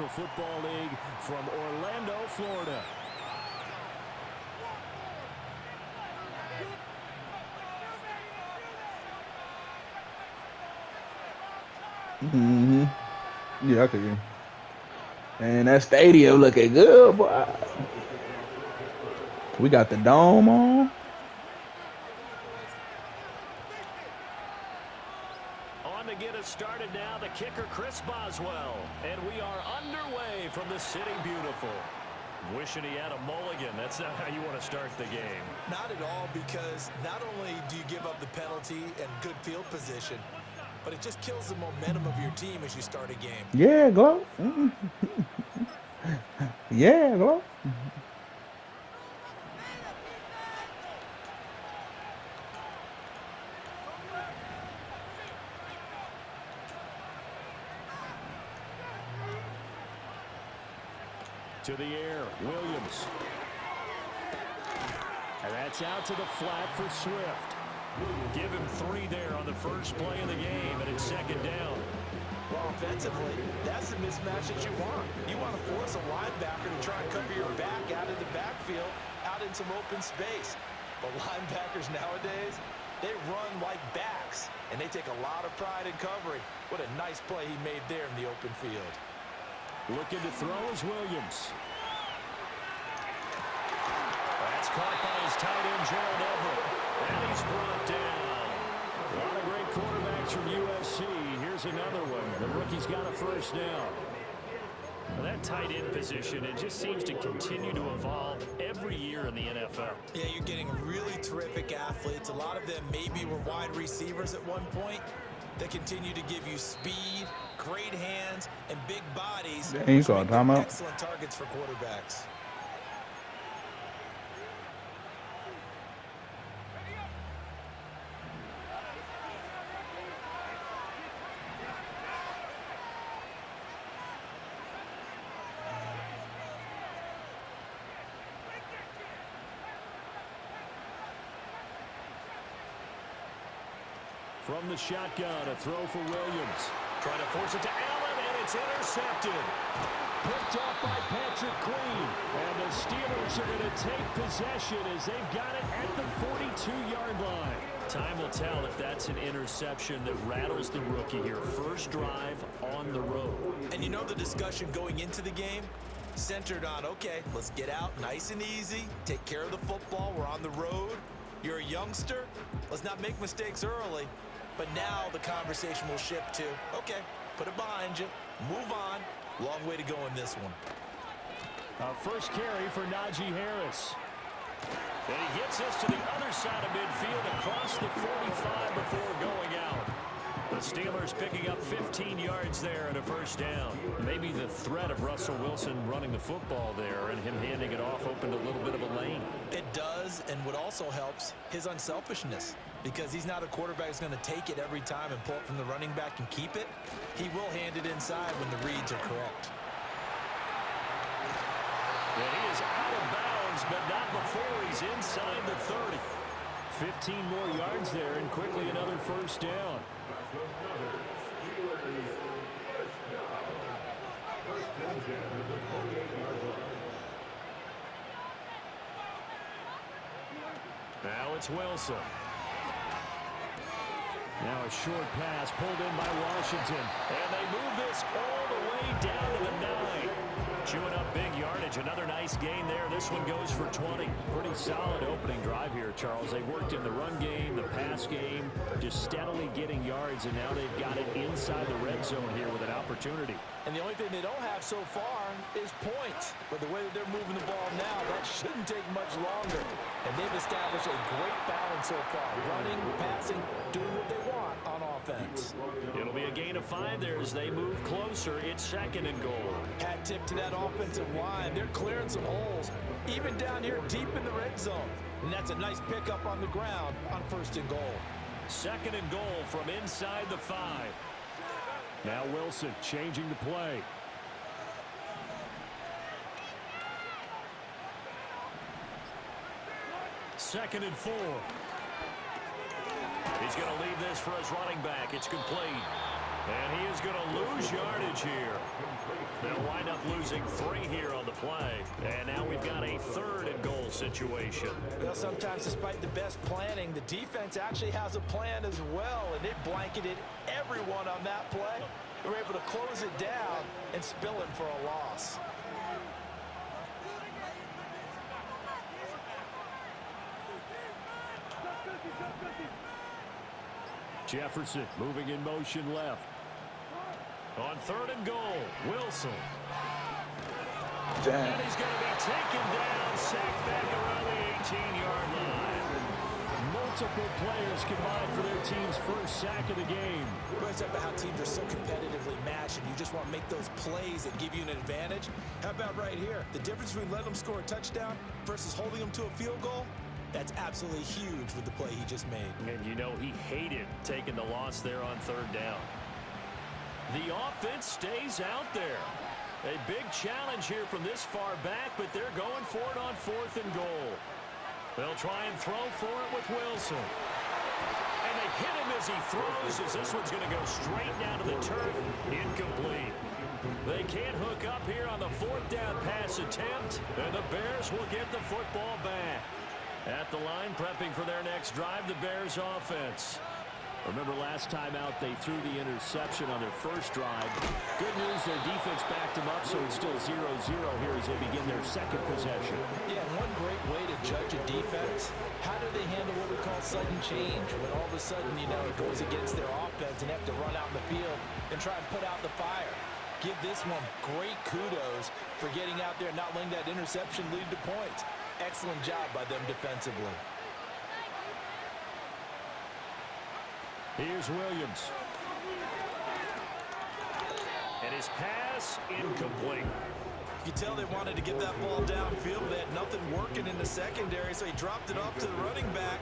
National Football League from Orlando, Florida. Mm-hmm. Yeah, I could hear. And that stadium looking good, boy. We got the dome on. On to get us started now, the kicker, Chris Boswell. And we are underway from the City Beautiful. Wishing he had a mulligan. That's not how you want to start the game. Not at all, because not only do you give up the penalty and good field position, but it just kills the momentum of your team as you start a game. Yeah, go. Yeah, go. To the air, Williams. And that's out to the flat for Swift. Give him 3 there on the first play of the game, and it's second down. Well, offensively, that's the mismatch that you want. You want to force a linebacker to try and cover your back out of the backfield, out in some open space. But linebackers nowadays, they run like backs, and they take a lot of pride in covering. What a nice play he made there in the open field. Looking to throw is Williams. That's caught by his tight end, Gerald Everett. And he's brought down. A lot of great quarterbacks from USC. Here's another one. The rookie's got a first down. Well, that tight end position, it just seems to continue to evolve every year in the NFL. Yeah, you're getting really terrific athletes. A lot of them maybe were wide receivers at one point. They continue to give you speed, great hands, and big bodies. Dang, you called timeout. Excellent targets for quarterbacks. From the shotgun, a throw for Williams. Trying to force it to Allen, and it's intercepted. Picked off by Patrick Queen. And the Steelers are going to take possession as they've got it at the 42-yard line. Time will tell if that's an interception that rattles the rookie here. First drive on the road. And you know the discussion going into the game? Centered on, okay, let's get out nice and easy, take care of the football, we're on the road. You're a youngster, let's not make mistakes early. But now the conversation will shift to, okay, put it behind you, move on. Long way to go in this one. First carry for Najee Harris. And he gets us to the other side of midfield across the 45 before going out. The Steelers picking up 15 yards there and a first down. Maybe the threat of Russell Wilson running the football there and him handing it off opened a little bit of a lane. It does, and what also helps, his unselfishness. Because he's not a quarterback who's going to take it every time and pull it from the running back and keep it. He will hand it inside when the reads are correct. And he is out of bounds, but not before he's inside the 30. 15 more yards there, and quickly another first down. Now it's Wilson. Now a short pass pulled in by Washington. And they move this all the way down to the 9. Chewing up big yardage. Another nice gain there. This one goes for 20. Pretty solid opening drive here, Charles. They worked in the run game, the pass game, just steadily getting yards, and now they've got it inside the red zone here with an opportunity. And the only thing they don't have so far is points. But the way that they're moving the ball now, that shouldn't take much longer. And they've established a great balance so far. Running, passing, doing what they want on offense. It'll be a gain of 5 there as they move closer. It's second and goal. Hat tip to that offensive line. They're clearing some holes, even down here deep in the red zone. And that's a nice pickup on the ground on first and goal. Second and goal from inside the 5. Now Wilson changing the play. Second and 4. He's going to leave this for his running back. It's complete. And he is going to lose yardage here. They'll wind up losing 3 here on the play. And now we've got a 3rd and goal situation. Well, sometimes despite the best planning, the defense actually has a plan as well, and it blanketed everyone on that play. They were able to close it down and spill it for a loss. Jefferson moving in motion left. On 3rd and goal, Wilson. Damn. And he's going to be taken down, sacked back around the 18-yard line. Multiple players combined for their team's first sack of the game. Well, it's about how teams are so competitively matched, and you just want to make those plays that give you an advantage. How about right here? The difference between letting them score a touchdown versus holding them to a field goal? That's absolutely huge with the play he just made. And you know he hated taking the loss there on 3rd down. The offense stays out there. A big challenge here from this far back, but they're going for it on 4th and goal. They'll try and throw for it with Wilson. And they hit him as he throws, as this one's going to go straight down to the turf. Incomplete. They can't hook up here on the 4th down pass attempt, and the Bears will get the football back. At the line, prepping for their next drive, the Bears offense. Remember last time out, they threw the interception on their first drive. Good news, their defense backed them up, so it's still 0-0 here as they begin their 2nd possession. Yeah, one great way to judge a defense, how do they handle what we call sudden change? When all of a sudden, you know, it goes against their offense and they have to run out in the field and try and put out the fire. Give this one great kudos for getting out there and not letting that interception lead to points. Excellent job by them defensively. Here's Williams. And his pass incomplete. You can tell they wanted to get that ball downfield. They had nothing working in the secondary, so he dropped it off to the running back.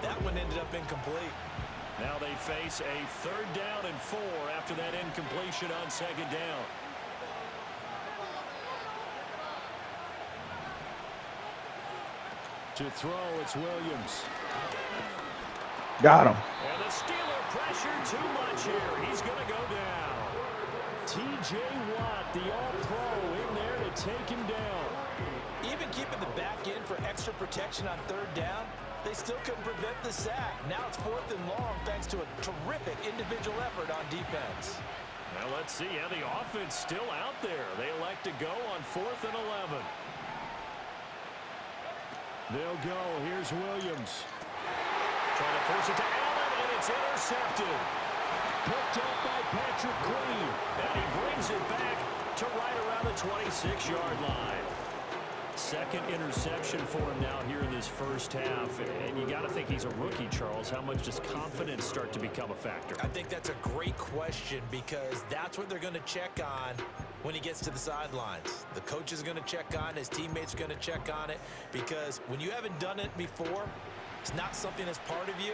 That one ended up incomplete. Now they face a 3rd down and 4 after that incompletion on 2nd down. To throw, it's Williams. Got him. And the Steeler pressure too much here. He's going to go down. T.J. Watt, the All-Pro, in there to take him down. Even keeping the back end for extra protection on 3rd down, they still couldn't prevent the sack. Now it's 4th and long thanks to a terrific individual effort on defense. Now let's see how the offense still out there. They elect to go on 4th and 11. They'll go. Here's Williams. Trying to force it to Allen, and it's intercepted. Picked up by Patrick Queen. And he brings it back to right around the 26-yard line. 2nd interception for him now here in this first half. And you got to think he's a rookie, Charles. How much does confidence start to become a factor? I think that's a great question because that's what they're going to check on when he gets to the sidelines. The coach is going to check on, his teammates are going to check on it, because when you haven't done it before, it's not something that's part of you.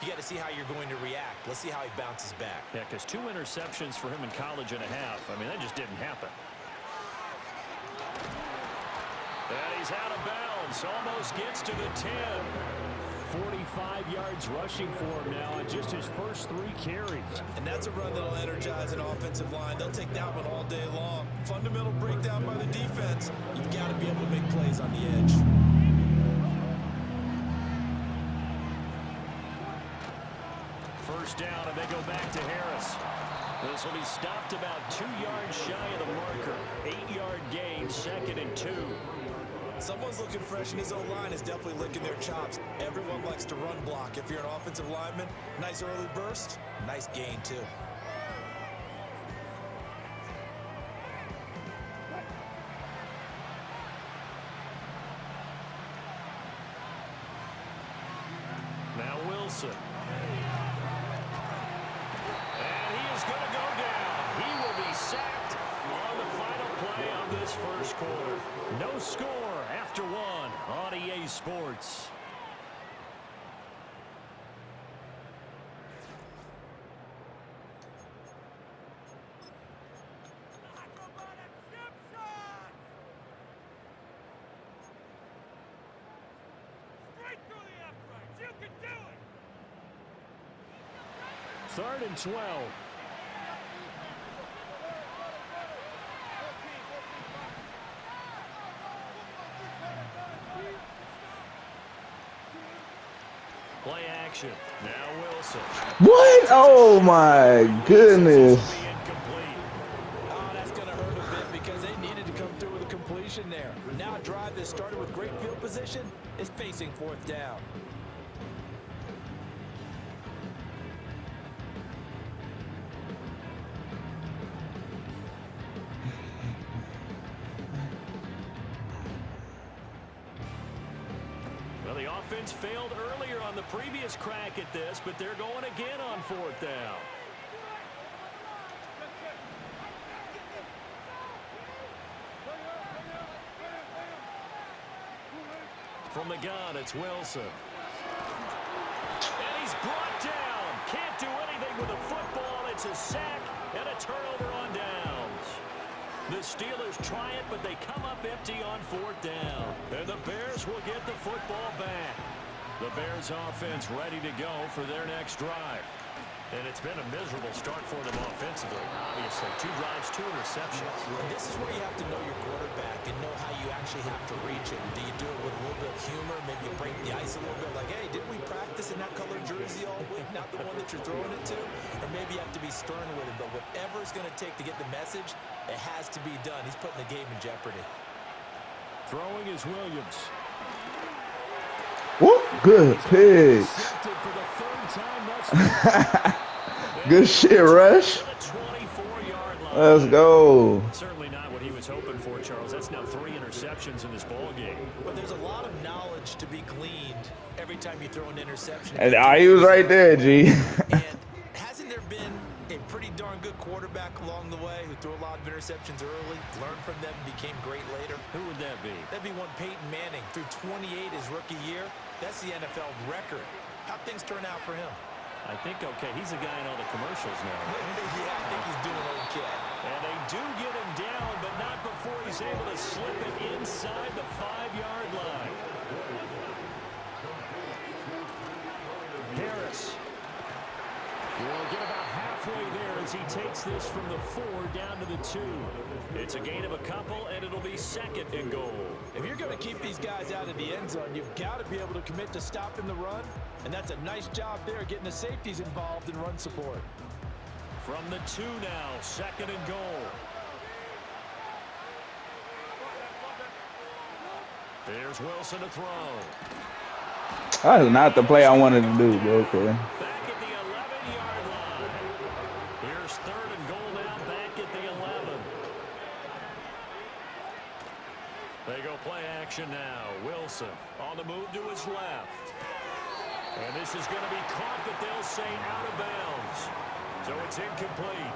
You got to see how you're going to react. Let's see how he bounces back. Yeah, because 2 interceptions for him in college and a half. I mean, that just didn't happen. And he's out of bounds. Almost gets to the 10. 45 yards rushing for him now on just his first 3 carries. And that's a run that'll energize an offensive line. They'll take that one all day long. Fundamental breakdown by the defense. You've got to be able to make plays on the edge. First down, and they go back to Harris. This will be stopped about 2 yards shy of the marker. 8-yard gain, 2nd and 2. Someone's looking fresh, and his O-line is definitely licking their chops. Everyone likes to run block. If you're an offensive lineman, nice early burst, nice gain too. Now Wilson. And he is going to go down. He will be sacked on the final play of this first quarter. No score after 1 on EA Sports. Third and 12. Play action. Now Wilson. What? Oh my goodness. This will be incomplete. Oh, that's going to hurt a bit because they needed to come through with a completion there. Now a drive that started with great field position is facing 4th down. Well, the offense failed earlier on the previous crack at this, but they're going again on 4th down. From the gun, it's Wilson. And he's brought down. Can't do anything with the football. It's a sack and a turnover on downs. The Steelers try it, but they come up empty on 4th down. And the Bears will get the football back. The Bears offense ready to go for their next drive. And it's been a miserable start for them offensively. Obviously, 2 drives, 2 interceptions. And this is where you have to know your quarterback and know how you actually have to reach him. Do you do it with a little bit of humor? Maybe you break the ice a little bit like, hey, didn't we practice in that colored jersey all week? Not the one that you're throwing it to? Or maybe you have to be stern with him. But whatever it's going to take to get the message, it has to be done. He's putting the game in jeopardy. Throwing is Williams. Whoop, good pick. For the 3rd time, that's Good shit, Rush. Let's go. Certainly not what he was hoping for, Charles. That's now 3 interceptions in this ball game. But there's a lot of knowledge to be gleaned every time you throw an interception. And he was right there, G. And hasn't there been a pretty darn good quarterback along the way who threw a lot of interceptions early, learned from them, and became great later? Who would that be? That'd be one Peyton Manning. Threw 28 his rookie year. That's the NFL record. How'd things turn out for him? I think okay. He's the guy in all the commercials now. Yeah, I think he's doing okay. And they do get him down, but not before he's able to slip it inside the 5-yard line. Harris will get about halfway there as he takes this from the 4 down to the 2. It's a gain of a couple, and it'll be 2nd and goal. If you're going to keep these guys out of the end zone, you've got to be able to commit to stopping the run, and that's a nice job there getting the safeties involved in run support. From the 2 now, 2nd and goal. There's Wilson to throw. That is not the play I wanted to do, but okay. Back at the 11-yard line. Here's 3rd and goal now, back at the 11. They go play action now. Wilson on the move to his left. And this is going to be caught, but they'll say out of bounds. So it's incomplete.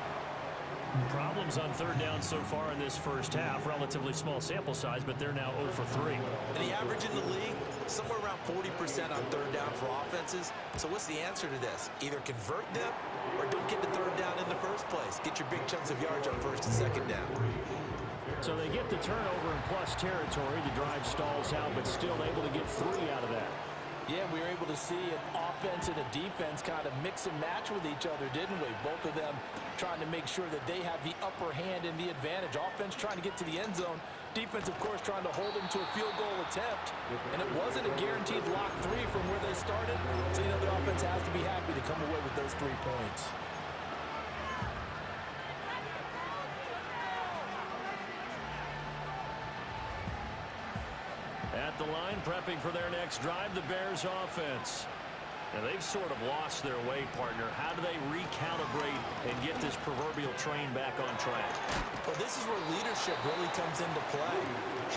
Problems on 3rd down so far in this first half. Relatively small sample size, but they're now 0 for 3. And the average in the league, somewhere around 40% on 3rd down for offenses. So what's the answer to this? Either convert them or don't get to 3rd down in the first place. Get your big chunks of yards on 1st and 2nd down. So they get the turnover in plus territory. The drive stalls out, but still able to get 3 out of that. Yeah, we were able to see an offense and a defense kind of mix and match with each other, didn't we? Both of them trying to make sure that they have the upper hand and the advantage. Offense trying to get to the end zone. Defense, of course, trying to hold them to a field goal attempt. And it wasn't a guaranteed lock 3 from where they started. So, you know, the offense has to be happy to come away with those 3 points. At the line, prepping for their next drive, the Bears offense. Now, they've sort of lost their way, partner. How do they recalibrate and get this proverbial train back on track? Well, this is where leadership really comes into play.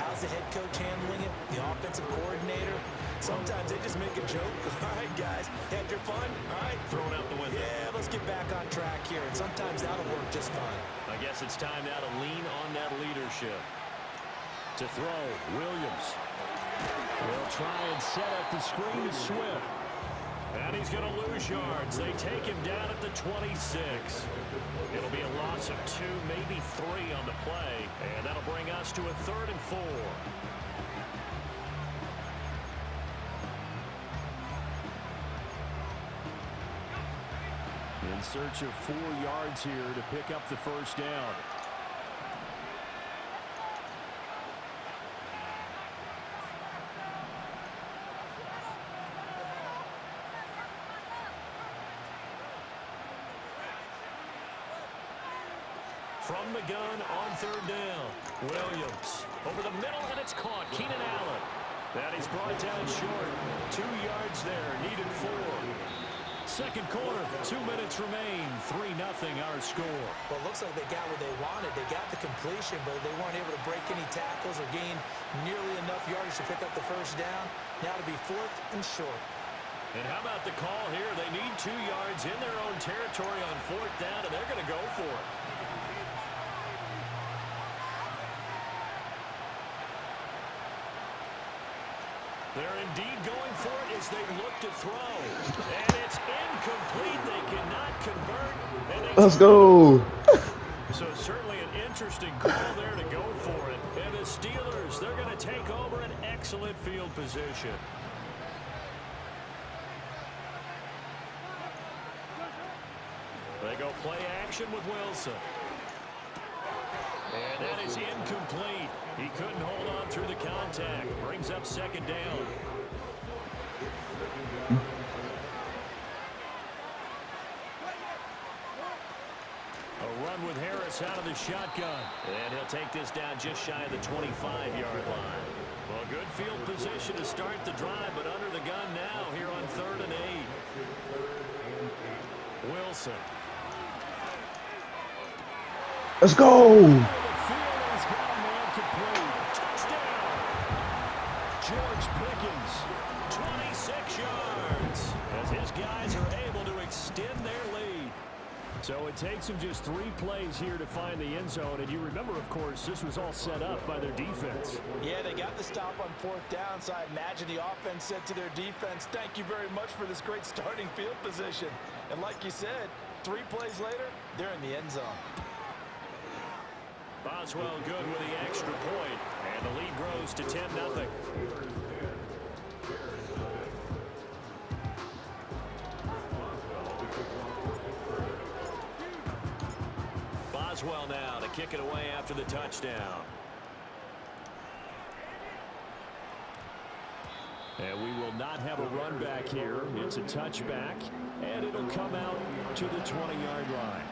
How's the head coach handling it? The offensive coordinator? Sometimes they just make a joke. All right, guys, had your fun? All right. Thrown out the window. Yeah, let's get back on track here. And sometimes that'll work just fine. I guess it's time now to lean on that leadership. To throw, Williams. They'll try and set up the screen to Swift. And he's going to lose yards. They take him down at the 26. It'll be a loss of 2, maybe 3 on the play. And that'll bring us to a 3rd and 4. In search of 4 yards here to pick up the first down. From the gun on third down. Williams over the middle, and it's caught. Keenan Allen. That is brought down short. 2 yards there, needed 4. Second quarter, 2 minutes remain. 3-0 our score. Well, it looks like they got what they wanted. They got the completion, but they weren't able to break any tackles or gain nearly enough yardage to pick up the first down. Now to be 4th and short. And how about the call here? They need 2 yards in their own territory on 4th down, and they're going to go for it. They're indeed going for it as they look to throw. And it's incomplete. They cannot convert. Let's go. So certainly an interesting call there to go for it. And the Steelers, they're going to take over an excellent field position. They go play action with Wilson. And that is incomplete. He couldn't hold on through the contact. Brings up second down. A run with Harris out of the shotgun. And he'll take this down just shy of the 25-yard line. Well, good field position to start the drive, but under the gun now here on 3rd and 8. Wilson. Let's go. George Pickens, 26 yards, as his guys are able to extend their lead. So it takes them just 3 plays here to find the end zone. And you remember, of course, this was all set up by their defense. Yeah, they got the stop on 4th down, so I imagine the offense said to their defense, thank you very much for this great starting field position. And like you said, 3 plays later, they're in the end zone. Boswell good with the extra point, and the lead grows to 10-0. Boswell now to kick it away after the touchdown. And we will not have a run back here. It's a touchback, and it'll come out to the 20-yard line.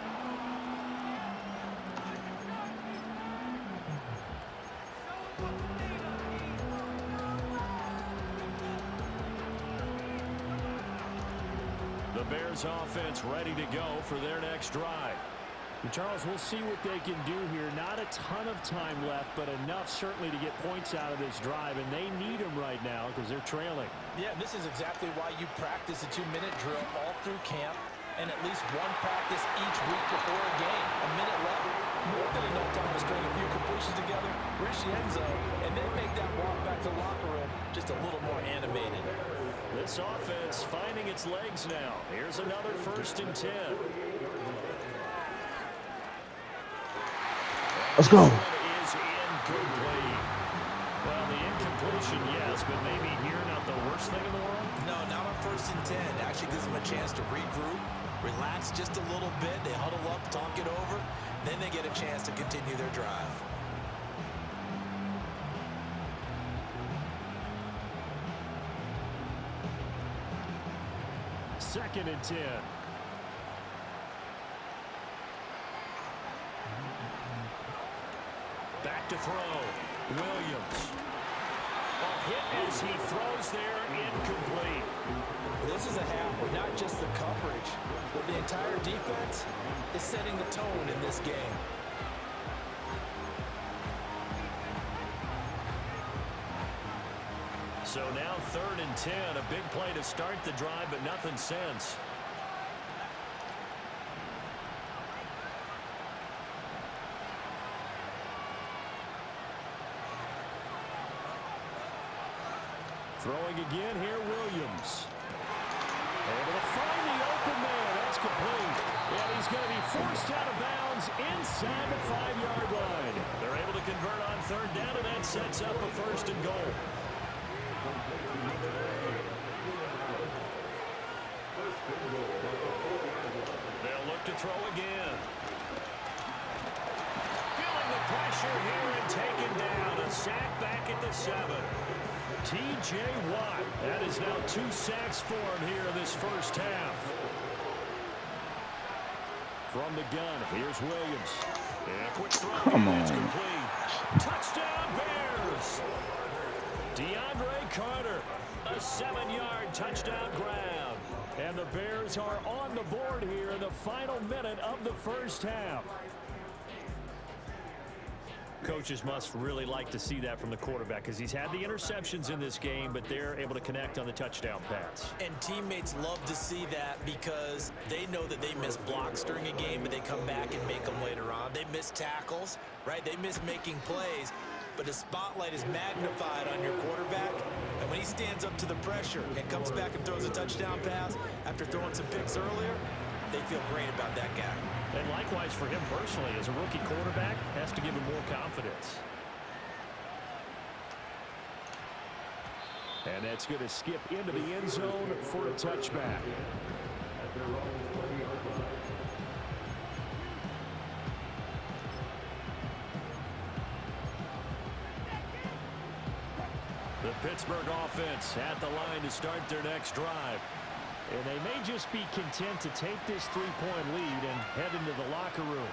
The Bears offense ready to go for their next drive. And Charles, we'll see what they can do here. Not a ton of time left, but enough certainly to get points out of this drive, and they need them right now because they're trailing. Yeah, this is exactly why you practice a 2-minute drill all through camp and at least one practice each week before a game. A minute left, more than enough time to string a few completions together, reach the end zone, and then make that walk back to the locker room just a little more animated. This offense finding its legs now. Here's another 1st and 10. Let's go. Is incomplete. Well, the incompletion, yes, but maybe here not the worst thing in the world. No, not on 1st and 10. Actually gives them a chance to regroup, relax just a little bit. They huddle up, talk it over. Then they get a chance to continue their drive. Second and 10. Back to throw. Williams. A hit as he throws there, incomplete. This is a half where not just the coverage, but the entire defense is setting the tone in this game. So now 3rd and 10, a big play to start the drive, but nothing since. Throwing again here, Williams. Able to find the open man. That's complete. And he's going to be forced out of bounds inside the 5-yard line. They're able to convert on 3rd down, and that sets up a 1st and goal. They'll look to throw again. Feeling the pressure here and taken down. A sack back at the 7. T.J. Watt. That is now 2 sacks for him here in this first half. From the gun, here's Williams. And a quick throw Come here, that's on. complete. Touchdown Bears. DeAndre Carter, a 7-yard touchdown grab. And the Bears are on the board here in the final minute of the first half. Coaches must really like to see that from the quarterback because he's had the interceptions in this game, but they're able to connect on the touchdown pass. And teammates love to see that because they know that they miss blocks during a game, but they come back and make them later on. They miss tackles, right? They miss making plays, but the spotlight is magnified on your quarterback. And when he stands up to the pressure and comes back and throws a touchdown pass after throwing some picks earlier, they feel great about that guy. And likewise for him personally, as a rookie quarterback, has to give him more confidence. And that's going to skip into the end zone for a touchback. The Pittsburgh offense at the line to start their next drive. And they may just be content to take this 3-point lead and head into the locker room.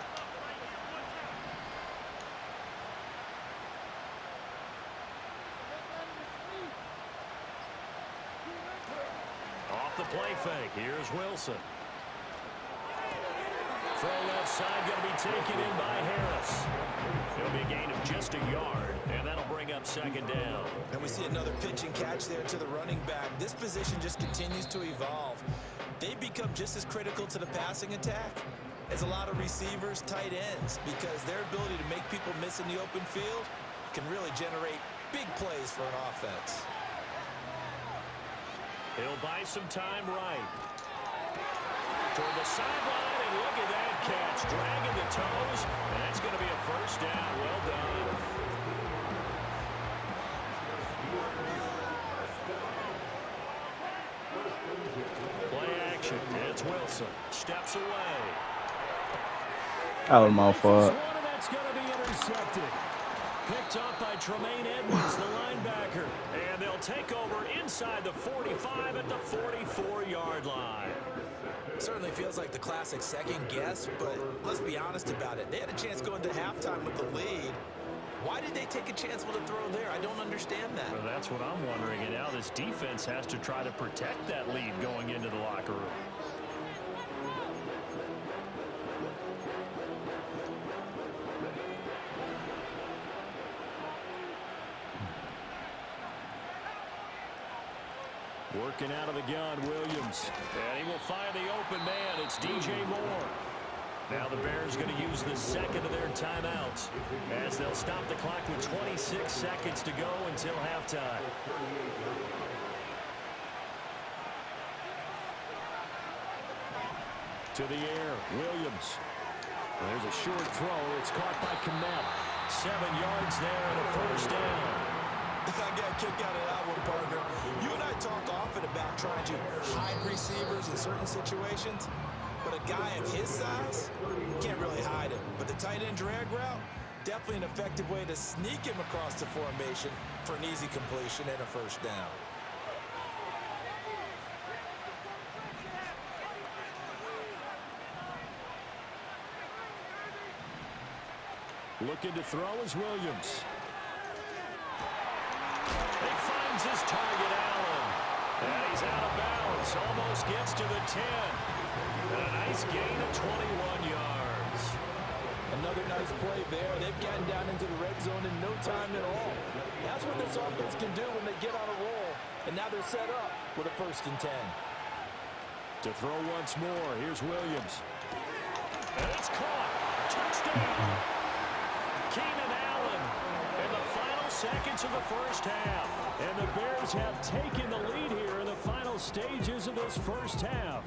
Off the play fake, here's Wilson. Throw left side, going to be taken in by Harris. It'll be a gain of just a yard, and that'll bring up second down. And we see another pitch and catch there to the running back. This position just continues to evolve. They become just as critical to the passing attack as a lot of receivers, tight ends, because their ability to make people miss in the open field can really generate big plays for an offense. He'll buy some time right. Toward the sideline, and look at that catch. Dragging the toes, and that's going to be a first down. Well done. Play action. It's Wilson. Steps away. Out of my fault. That's going to be intercepted. Picked up by Tremaine Edmonds, the linebacker. And they'll take over inside the 45 at the 44-yard line. Certainly feels like the classic second guess, but let's be honest about it. They had a chance going to halftime with the lead. Why did they take a chance with a throw there? I don't understand that. Well, that's what I'm wondering. And now this defense has to try to protect that lead going into the locker room. Working out of the gun, Williams. And he will find the open man. It's DJ Moore. Now the Bears going to use the second of their timeouts as they'll stop the clock with 26 seconds to go until halftime. To the air, Williams. There's a short throw. It's caught by Kmet. 7 yards there and a first down. I got a kick out of that one, partner. You and I talk often about trying to hide receivers in certain situations, but a guy of his size, can't really hide him. But the tight end drag route, definitely an effective way to sneak him across the formation for an easy completion and a first down. Looking to throw is Williams. He finds his target, Allen. And he's out of bounds. Almost gets to the 10. And a nice gain of 21 yards. Another nice play there. They've gotten down into the red zone in no time at all. That's what this offense can do when they get on a roll. And now they're set up with a 1st and 10. To throw once more, here's Williams. And it's caught. Touchdown. Keenan Allen in the final seconds of the first half. And the Bears have taken the lead here in the final stages of this first half.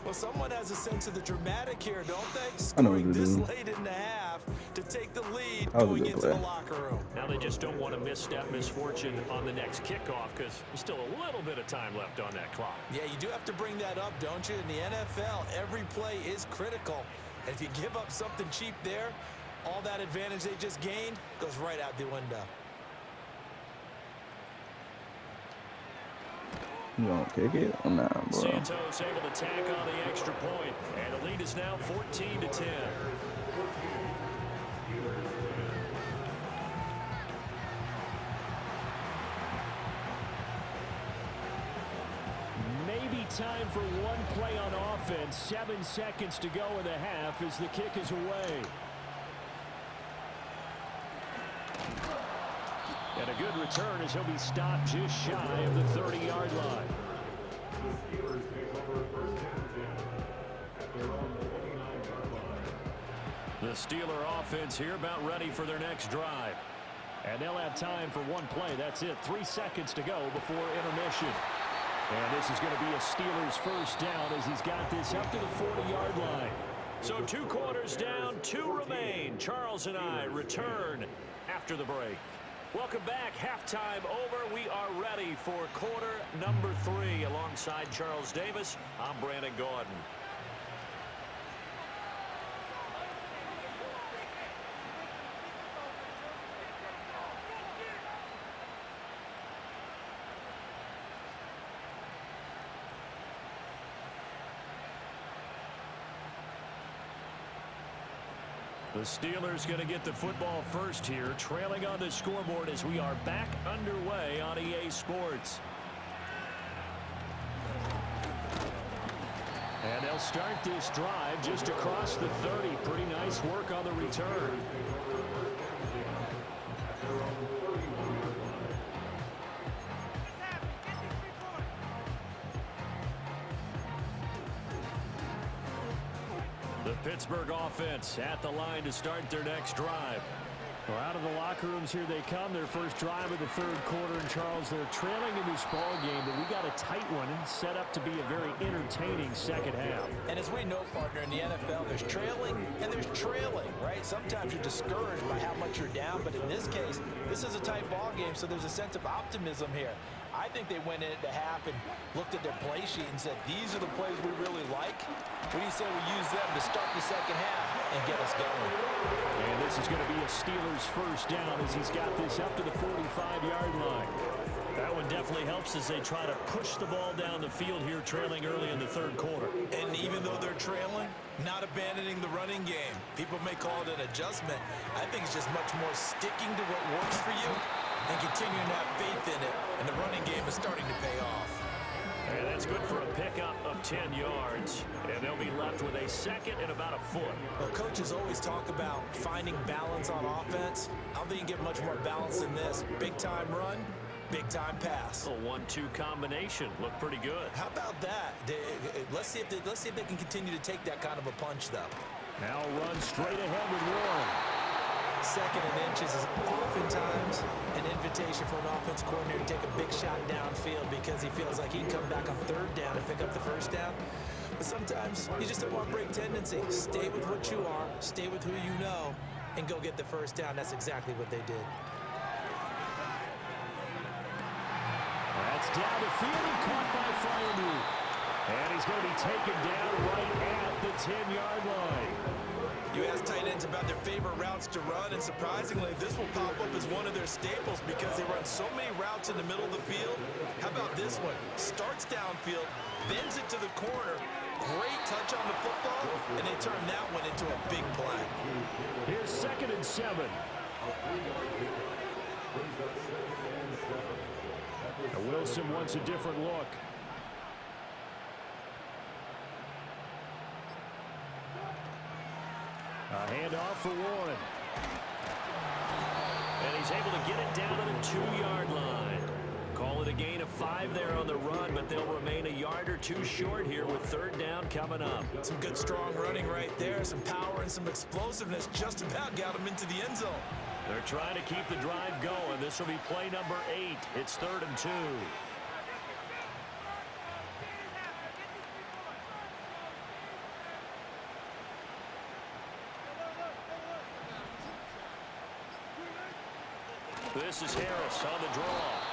Well, someone has a sense of the dramatic here, don't they? I know what Scoring to this do. late in the half to take the lead That was a going good into play. the locker room. Now they just don't want to misstep misfortune on the next kickoff because there's still a little bit of time left on that clock. Yeah, you do have to bring that up, don't you? In the NFL, every play is critical. And if you give up something cheap there, all that advantage they just gained goes right out the window. You gonna kick it? Oh, nah, bro. Santos able to tack on the extra point, and the lead is now 14-10. Maybe time for one play on offense. 7 seconds to go in the half as the kick is away. And a good return as he'll be stopped just shy of the 30-yard line. The Steeler offense here about ready for their next drive. And they'll have time for one play. That's it. 3 seconds to go before intermission. And this is going to be a Steelers first down as he's got this up to the 40-yard line. So 2 quarters down, 2 remain. Charles and I return after the break. Welcome back. Halftime over. We are ready for quarter number 3. Alongside Charles Davis, I'm Brandon Gordon. The Steelers going to get the football first here, trailing on the scoreboard as we are back underway on EA Sports. And they'll start this drive just across the 30. Pretty nice work on the return. The Pittsburgh offense at the line to start their next drive. Well, out of the locker rooms here they come. Their first drive of the third quarter. And Charles, they're trailing in this ball game, but we got a tight one set up to be a very entertaining second half. And as we know, partner, in the NFL, there's trailing and there's trailing, right? Sometimes you're discouraged by how much you're down, but in this case, this is a tight ball game, so there's a sense of optimism here. I think they went in at the half and looked at their play sheet and said, these are the plays we really like. What do you say we use them to start the second half and get us going? And this is going to be a Steelers first down as he's got this up to the 45-yard line. That one definitely helps as they try to push the ball down the field here, trailing early in the third quarter. And even though they're trailing, not abandoning the running game. People may call it an adjustment. I think it's just much more sticking to what works for you and continuing to have faith in it. And the running game is starting to pay off. And that's good for a pickup of 10 yards. And they'll be left with a second and about a foot. Well, coaches always talk about finding balance on offense. I don't think you get much more balance than this. Big-time run, big-time pass. A 1-2 combination. Looked pretty good. How about that? Let's see if they can continue to take that kind of a punch, though. Now run straight ahead with Warren. Second and inches is oftentimes an invitation for an offense coordinator to take a big shot downfield because he feels like he can come back on third down and pick up the first down. But sometimes you just don't want break tendency. Stay with what you are, stay with who you know, and go get the first down. That's exactly what they did. That's down the field and caught by Freiermuth. And he's going to be taken down right at the 10-yard line. You ask tight ends about their favorite routes to run, and surprisingly, this will pop up as one of their staples because they run so many routes in the middle of the field. How about this one? Starts downfield, bends it to the corner, great touch on the football, and they turn that one into a big play. Here's 2nd and 7. And Wilson wants a different look. A handoff for Warren. And he's able to get it down to the 2-yard line. Call it a gain of 5 there on the run, but they'll remain a yard or 2 short here with third down coming up. Some good strong running right there, some power and some explosiveness just about got them into the end zone. They're trying to keep the drive going. This will be play number 8. It's 3rd and 2. This is Harris on the draw.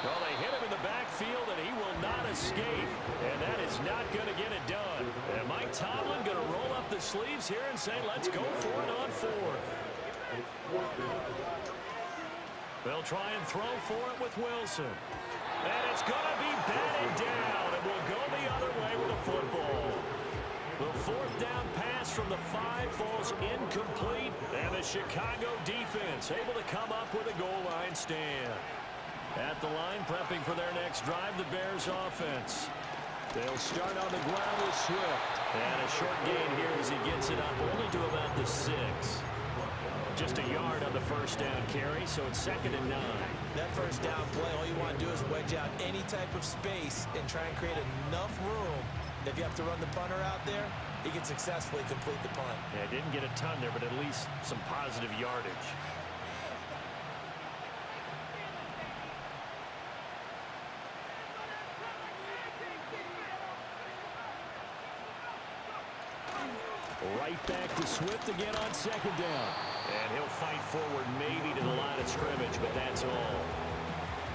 Well, they hit him in the backfield, and he will not escape. And that is not going to get it done. And Mike Tomlin going to roll up the sleeves here and say, let's go for it on 4th. They'll try and throw for it with Wilson. And it's going to be batted down. It will go the other way with the football. The fourth down pass from the 5 falls incomplete. And the Chicago defense able to come up with a goal line stand. At the line, prepping for their next drive, the Bears offense. They'll start on the ground with Swift. And a short gain here as he gets it up only to about the 6. Just a yard on the first down carry, so it's 2nd and 9. That first down play, all you want to do is wedge out any type of space and try and create enough room. If you have to run the punter out there, he can successfully complete the punt. Yeah, didn't get a ton there, but at least some positive yardage. Right back to Swift again on 2nd down. And he'll fight forward maybe to the line of scrimmage, but that's all.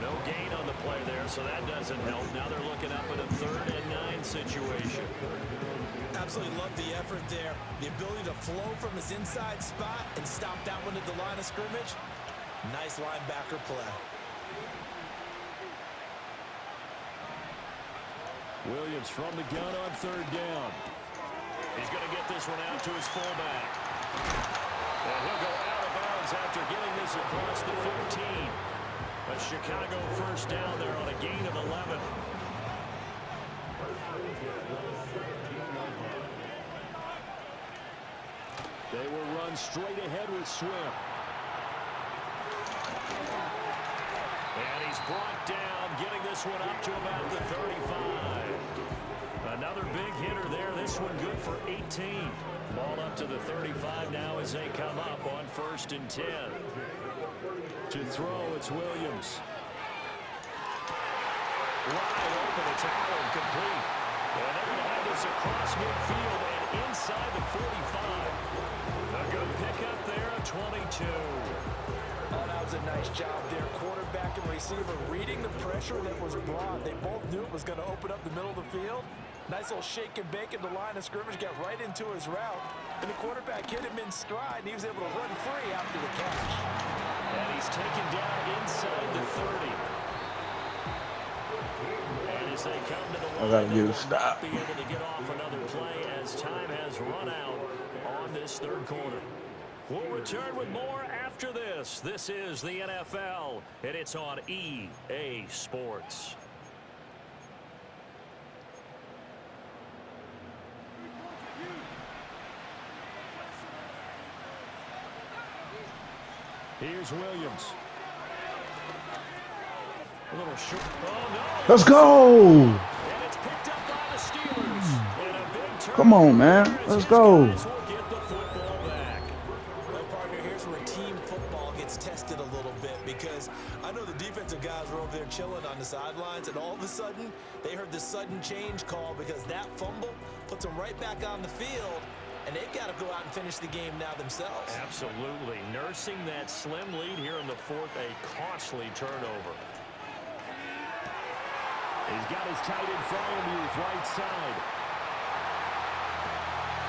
No gain on the play there, so that doesn't help. Now they're looking up at a 3rd and 9 situation. Absolutely love the effort there. The ability to flow from his inside spot and stop that one at the line of scrimmage. Nice linebacker play. Williams from the gun on 3rd down. He's going to get this one out to his fullback. And he'll go out of bounds after getting this across the 15. A Chicago first down there on a gain of 11. They will run straight ahead with Swift. And he's brought down, getting this one up to about the 35. Another big hitter there. This one good for 18. Ball up to the 35 now as they come up on 1st and 10. To throw, it's Williams. Wide open, it's out and complete. And they're going to have this across midfield and inside the 45. A good pickup there, a 22. Oh, that was a nice job there. Quarterback and receiver reading the pressure that was brought. They both knew it was going to open up the middle of the field. Nice little shake and bake at the line of scrimmage, got right into his route. And the quarterback hit him in stride, and he was able to run free after the catch. And he's taken down inside the 30. And as they come to the line, I gotta they get a will stop. not be able to get off another play as time has run out on this 3rd quarter. We'll return with more after this. This is the NFL, and it's on EA Sports. Here's Williams. A little short. Oh, no. Let's go. And it's picked up by the Steelers. And a big turn. Come on, man. Let's go. Guys will get the football back. Well, partner, here's where team football gets tested a little bit, because I know the defensive guys were over there chilling on the sidelines, and all of a sudden, they heard the sudden change call because that fumble puts them right back on the field. And they've got to go out and finish the game now themselves. Absolutely. Nursing that slim lead here in the 4th, a costly turnover. He's got his tight end Freiermuth right side.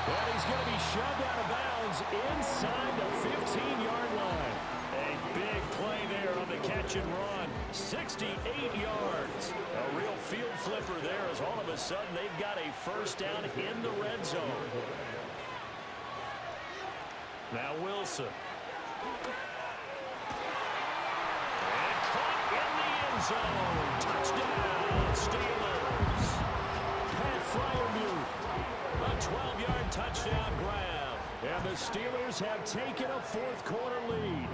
And he's going to be shoved out of bounds inside the 15-yard line. A big play there on the catch and run. 68 yards. A real field flipper there as all of a sudden they've got a first down in the red zone. Now Wilson. And caught in the end zone. Touchdown, Steelers. Pat Freiermuth. A 12-yard touchdown grab. And the Steelers have taken a 4th quarter lead.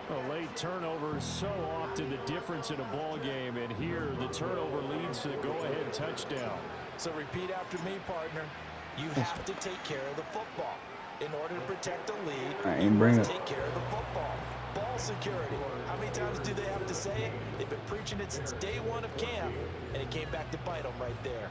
A late turnover is so often the difference in a ball game. And here the turnover leads to the go-ahead touchdown. So repeat after me, partner. You have to take care of the football. In order to protect the lead, I ain't bring it. take care of the football. Ball security. How many times do they have to say it? They've been preaching it since day 1 of camp, and it came back to bite them right there.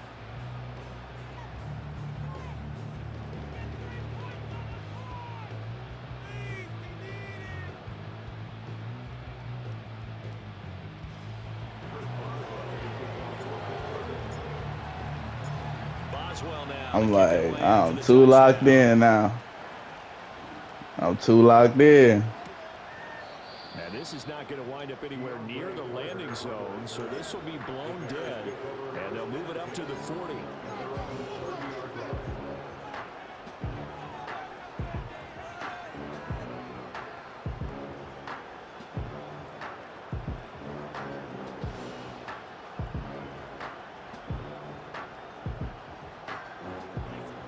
I'm like, I'm too locked in now. I'm too locked in. Now this this is not going to wind up anywhere near the landing zone, so this will be blown dead, and they'll move it up to the 40.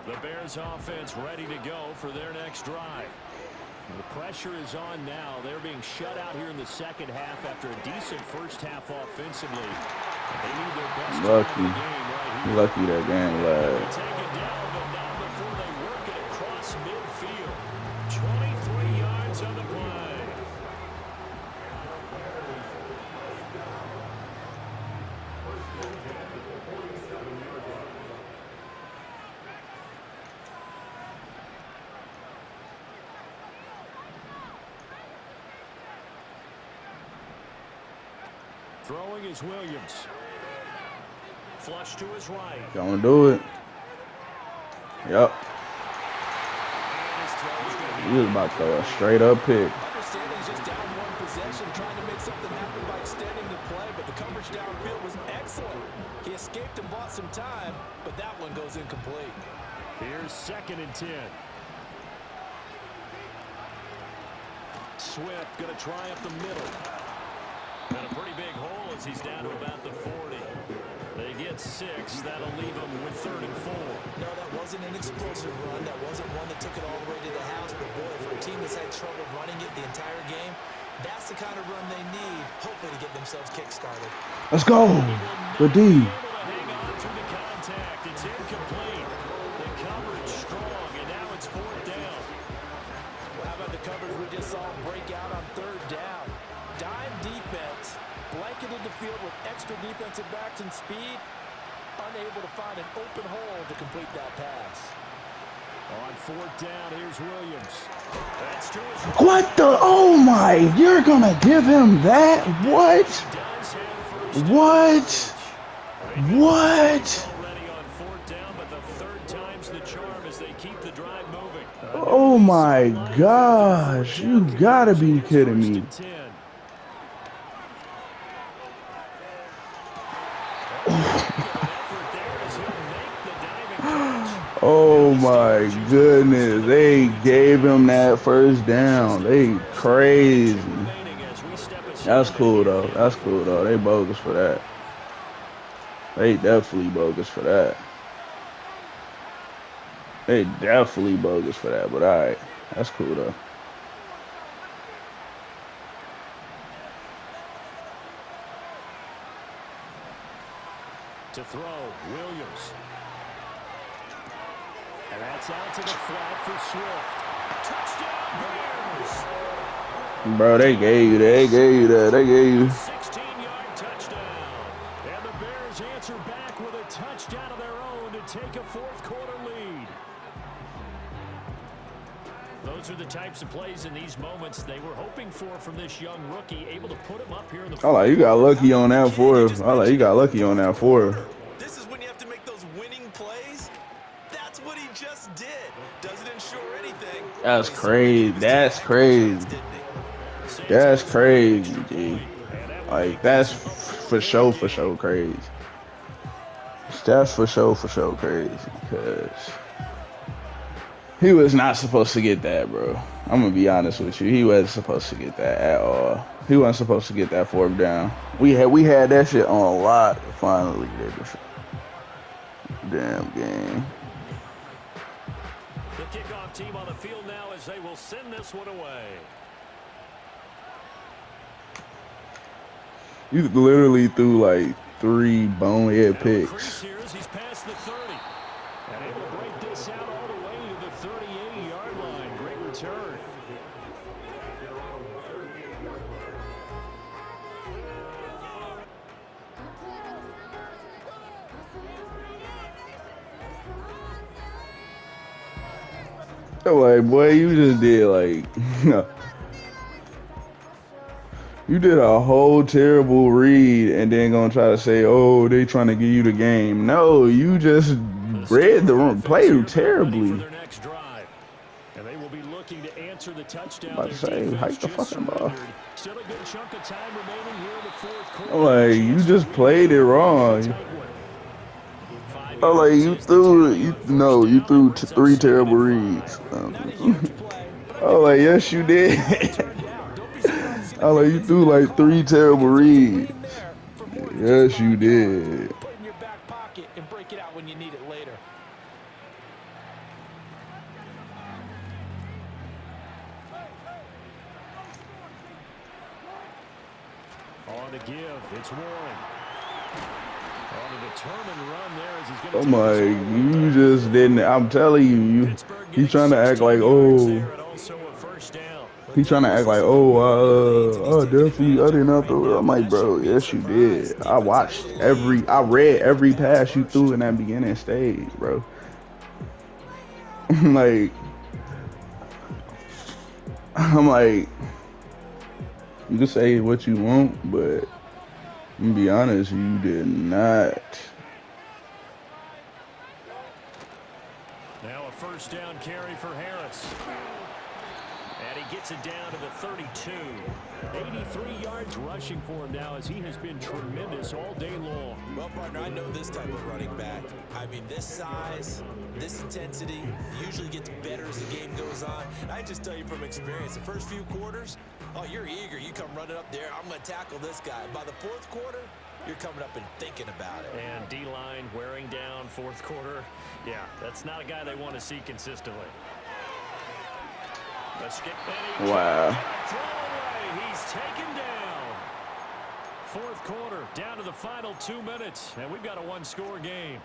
The Bears offense ready to go for their next drive. The pressure is on now. They're being shut out here in the second half after a decent first half offensively. They need their best Lucky. game right here. Lucky that game last. Take it down, but not before they work it across midfield. 23 yards on the play. Throwing is Williams. Flush to his right. Gonna do it. Yep. He was about to throw a straight up pick. Understanding he's just down one possession, trying to make something happen by extending the play, but the coverage downfield was excellent. He escaped and bought some time, but that one goes incomplete. Here's 2nd and 10. Swift going to try up the middle. And a pretty big hole as he's down to about the 40. They get 6. That'll leave them with 3rd and 4. No, that wasn't an explosive run. That wasn't one that took it all the way to the house. But, boy, for a team that's had trouble running it the entire game, that's the kind of run they need, hopefully, to get themselves kick-started. Let's go. Good D. Able to hang on through the contact. It's incomplete. The coverage strong, and now it's 4th down. Well, how about the coverage we just saw break out on 3rd down? Dime defense, blanketed the field with extra defensive backs and speed, unable to find an open hole to complete that pass. On 4th down, here's Williams. That's to his right. What the? Oh my! You're gonna give him that? What? What? What? Already on 4th down, but the 3rd time's the charm as they keep the drive moving. Oh my gosh! You gotta be kidding me! Oh my goodness, they gave him that 1st down. They crazy. That's cool though. That's cool though. They bogus for that. They definitely bogus for that. They definitely bogus for that, but alright. That's cool though. To throw, Williams. And that's out to the flat for Swift. Touchdown, Bears! Bro, they gave you that. They gave you that. They gave you. 16-yard touchdown. And the Bears answer back with a touchdown of their own to take a 4th quarter lead. Those are the types of plays in these moments they were hoping for from this young rookie, able to put him up here in the I like you got lucky on that 4. I like you got lucky on that 4. This is when you have to make those winning plays. That's what he just did. Doesn't ensure anything. That's crazy. That's crazy. That's crazy, G. Like, that's for sure crazy. That's for sure crazy. Because he was not supposed to get that, bro. I'm going to be honest with you. He wasn't supposed to get that at all. He wasn't supposed to get that 4th down. We had that shit on lock. Finally, did this damn game. The kickoff team on the field now as they will send this one away. You literally threw like 3 bonehead picks. Chris here as he's past the 30. And able to break this out all the way to the 38-yard line. Great return. Like, boy, you just did like you did a whole terrible read and then gonna try to say, oh, they trying to give you the game. No, you just read the wrong play terribly. And they will be looking to answer the touchdown. About to say, hike the fucking ball. Still a good chunk of time remaining here in the fourth quarter. I'm like, you just played it wrong. I'm like, you threw three terrible reads. Oh, like, yes, you did. I'm like, you threw like three terrible reads. Yes, you did. Put it in your back pocket and break it out when you need it later. On the give, it's Warren. On a determined run there as he's going to I'm like, you just didn't. I'm telling you, he's trying to act like, oh. He's trying to act like, definitely, I didn't have to. I'm like, bro, yes, you did. I read every pass you threw in that beginning stage, bro. Like, I'm like, you can say what you want, but to be honest, you did not. Now a first down carry for Harris. And he gets it down to the 32. 83 yards rushing for him now as he has been tremendous all day long. Well, partner, I know this type of running back. I mean, this size, this intensity usually gets better as the game goes on. And I just tell you from experience, the first few quarters, oh, you're eager. You come running up there, I'm going to tackle this guy. By the fourth quarter, you're coming up and thinking about it. And D-line wearing down fourth quarter. Yeah, that's not a guy they want to see consistently. Wow. He's taken down. Fourth quarter, down to the final 2 minutes, and we've got a one-score game.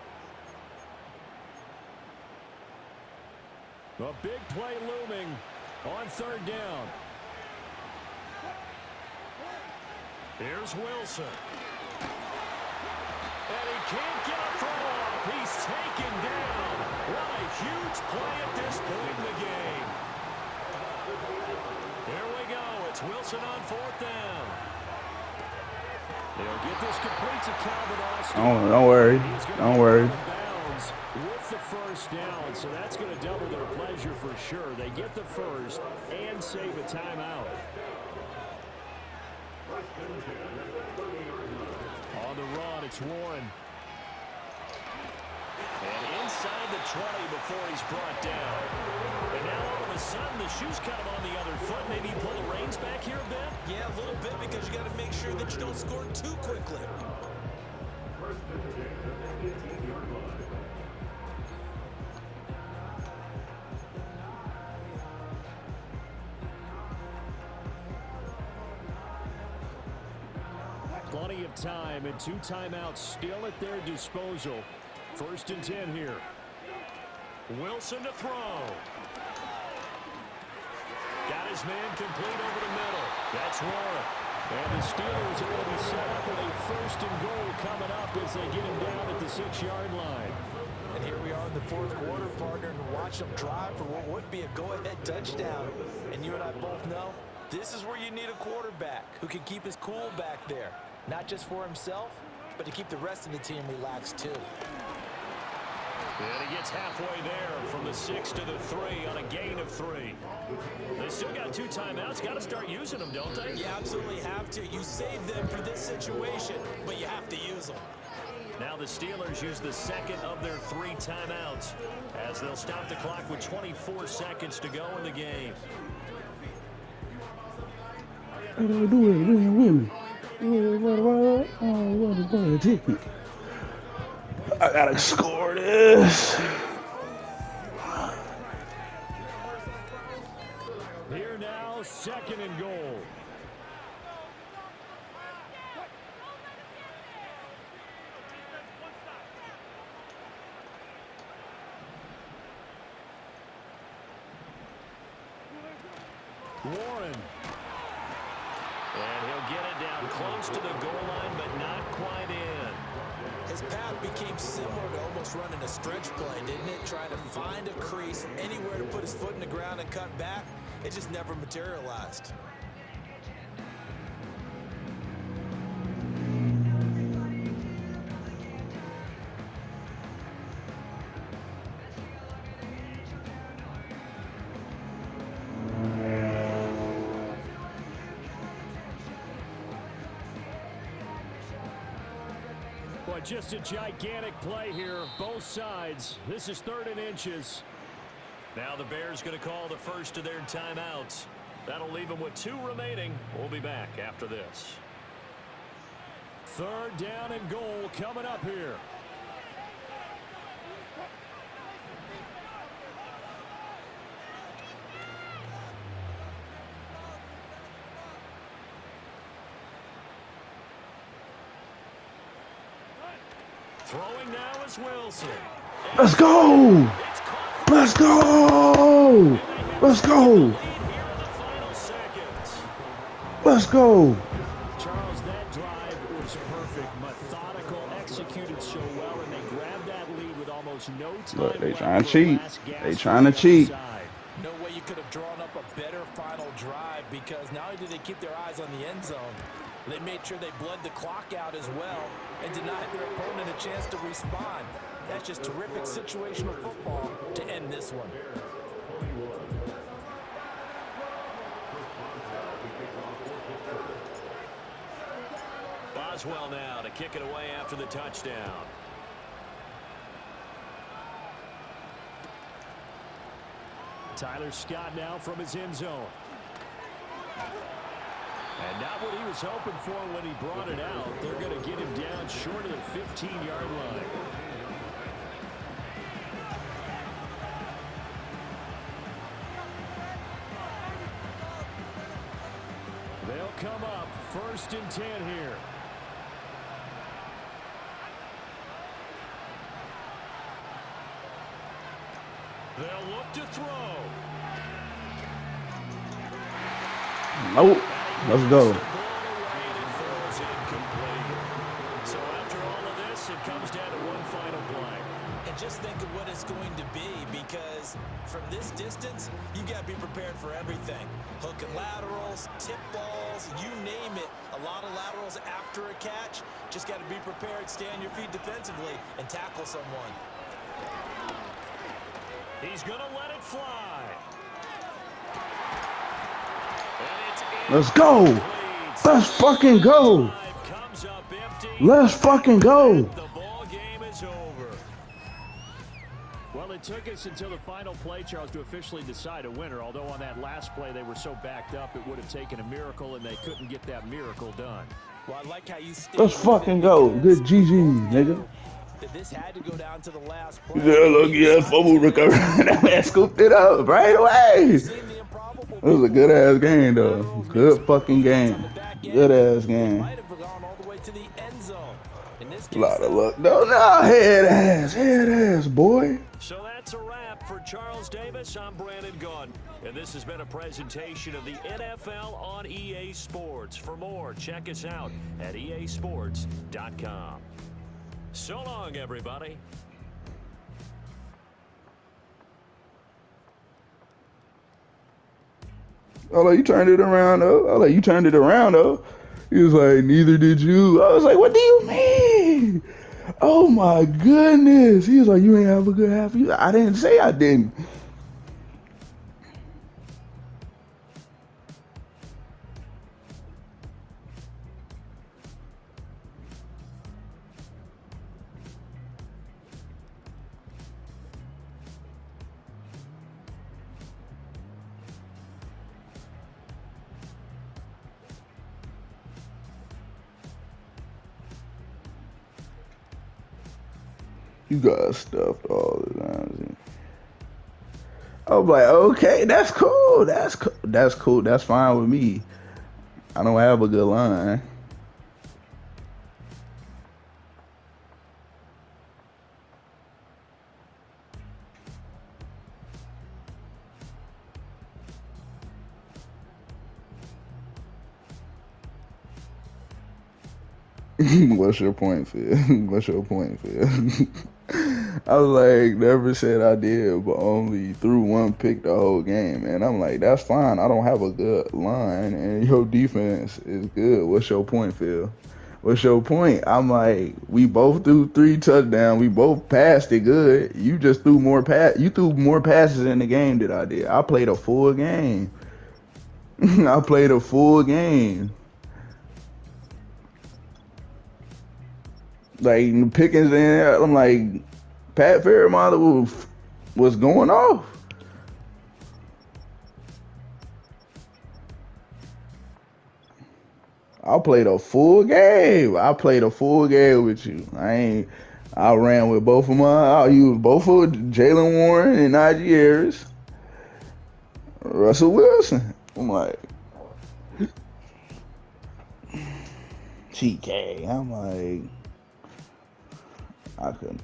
A big play looming on third down. Here's Wilson. And he can't get a throw off. He's taken down. What a huge play at this point in the game. Here we go. It's Wilson on fourth down. They'll get this complete to Calvin Austin. Don't worry. Don't worry. With the first down, so that's going to double their pleasure for sure. They get the first and save a timeout. On the run, it's Warren. And inside the 20 before he's brought down. And now all of a sudden the shoe's kind of on the other foot. Maybe you pull the reins back here a bit? Yeah, a little bit because you got to make sure that you don't score too quickly. Plenty of time and 2 timeouts still at their disposal. First and 10 here. Wilson to throw. Got his man complete over the middle. That's Warren. And the Steelers are going to be set up with a first and goal coming up as they get him down at the 6-yard line. And here we are in the fourth quarter, partner, and watch them drive for what would be a go-ahead touchdown. And you and I both know this is where you need a quarterback who can keep his cool back there. Not just for himself, but to keep the rest of the team relaxed too. And he gets halfway there from the 6 to the 3 on a gain of 3. They still got 2 timeouts. Got to start using them, don't they? You absolutely have to. You save them for this situation, but you have to use them. Now the Steelers use the second of their 3 timeouts as they'll stop the clock with 24 seconds to go in the game. I gotta score this. Here now, second and goal. Warren. And he'll get it down close to the goal line, but not quite in. His path became similar to almost running a stretch play, didn't it? Trying to find a crease, anywhere to put his foot in the ground and cut back. It just never materialized. Boy, just a gigantic play here, both sides. This is 3rd and inches. Now the Bears going to call the first of their timeouts. That'll leave them with 2 remaining. We'll be back after this. 3rd down and goal coming up here. Throwing now is Wilson. Let's go! Let's go! Let's go! Let's go! Charles, that drive was perfect, methodical, executed so well, and they grabbed that lead with almost no time. Look, they left trying to for cheat. last gasp They trying to on the cheat. side. No way you could have drawn up a better final drive, because not only did they keep their eyes on the end zone, they made sure they bled the clock out as well and denied their opponent a chance to respond. That's just terrific situational football to end this one. Boswell now to kick it away after the touchdown. Tyler Scott now from his end zone. And not what he was hoping for when he brought it out. They're going to get him down short of the 15-yard line. They'll come up 1st and 10 here. They'll look to throw. Nope. Let's go. So after all of this, it comes down to one final play. And just think of what it's going to be, because from this distance, you got to be prepared for everything. Hook and laterals, tip balls, you name it. A lot of laterals after a catch. Just got to be prepared, stay on your feet defensively, and tackle someone. He's going to let it fly. Let's go! Let's fucking go! Let's fucking go! The ball game is over. Well, it took us until the final play, Charles, to officially decide a winner. Although on that last play they were so backed up, it would have taken a miracle, and they couldn't get that miracle done. Well, I like how you Let's fucking go. Good GG, nigga. This had to go down to the last play. Yeah, look, yeah, fumble recovery. That man scooped it up right away. It was a good ass game, though. Good fucking game. Good ass game. A lot of luck. No, head ass, boy. So that's a wrap for Charles Davis. I'm Brandon Gaudin, and this has been a presentation of the NFL on EA Sports. For more, check us out at easports.com. So long, everybody. Oh, like, you turned it around, though. Oh, like, you turned it around, though. He was like, neither did you. I was like, what do you mean? Oh, my goodness. He was like, you ain't have a good half. I didn't say I didn't. You got stuffed all the time. I was like, okay, that's cool. That's cool. That's fine with me. I don't have a good line. What's your point, Phil? What's your point, Phil? I was like, never said I did, but only threw one pick the whole game. And I'm like, that's fine. I don't have a good line, and your defense is good. What's your point, Phil? What's your point? I'm like, we both threw 3 touchdowns. We both passed it good. You just threw more You threw more passes in the game than I did. I played a full game. I played a full game. Like Pickens in, I'm like, Pat Fairmont was going off. I played a full game. I played a full game with you. I ran with both of I used both of Jalen Warren and Najee Harris, Russell Wilson. I'm like, TK. I'm like, I couldn't.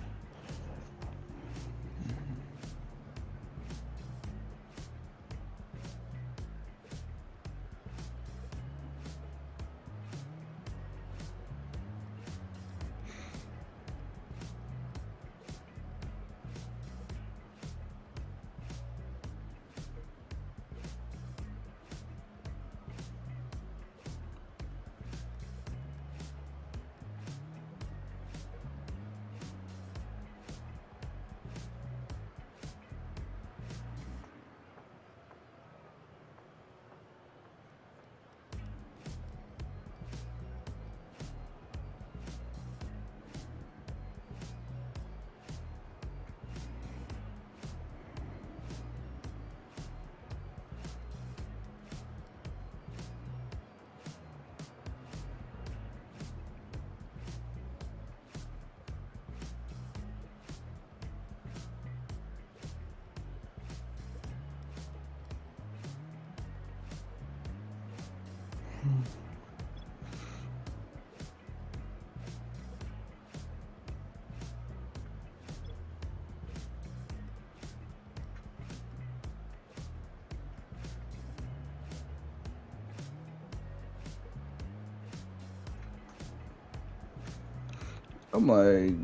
I'm like,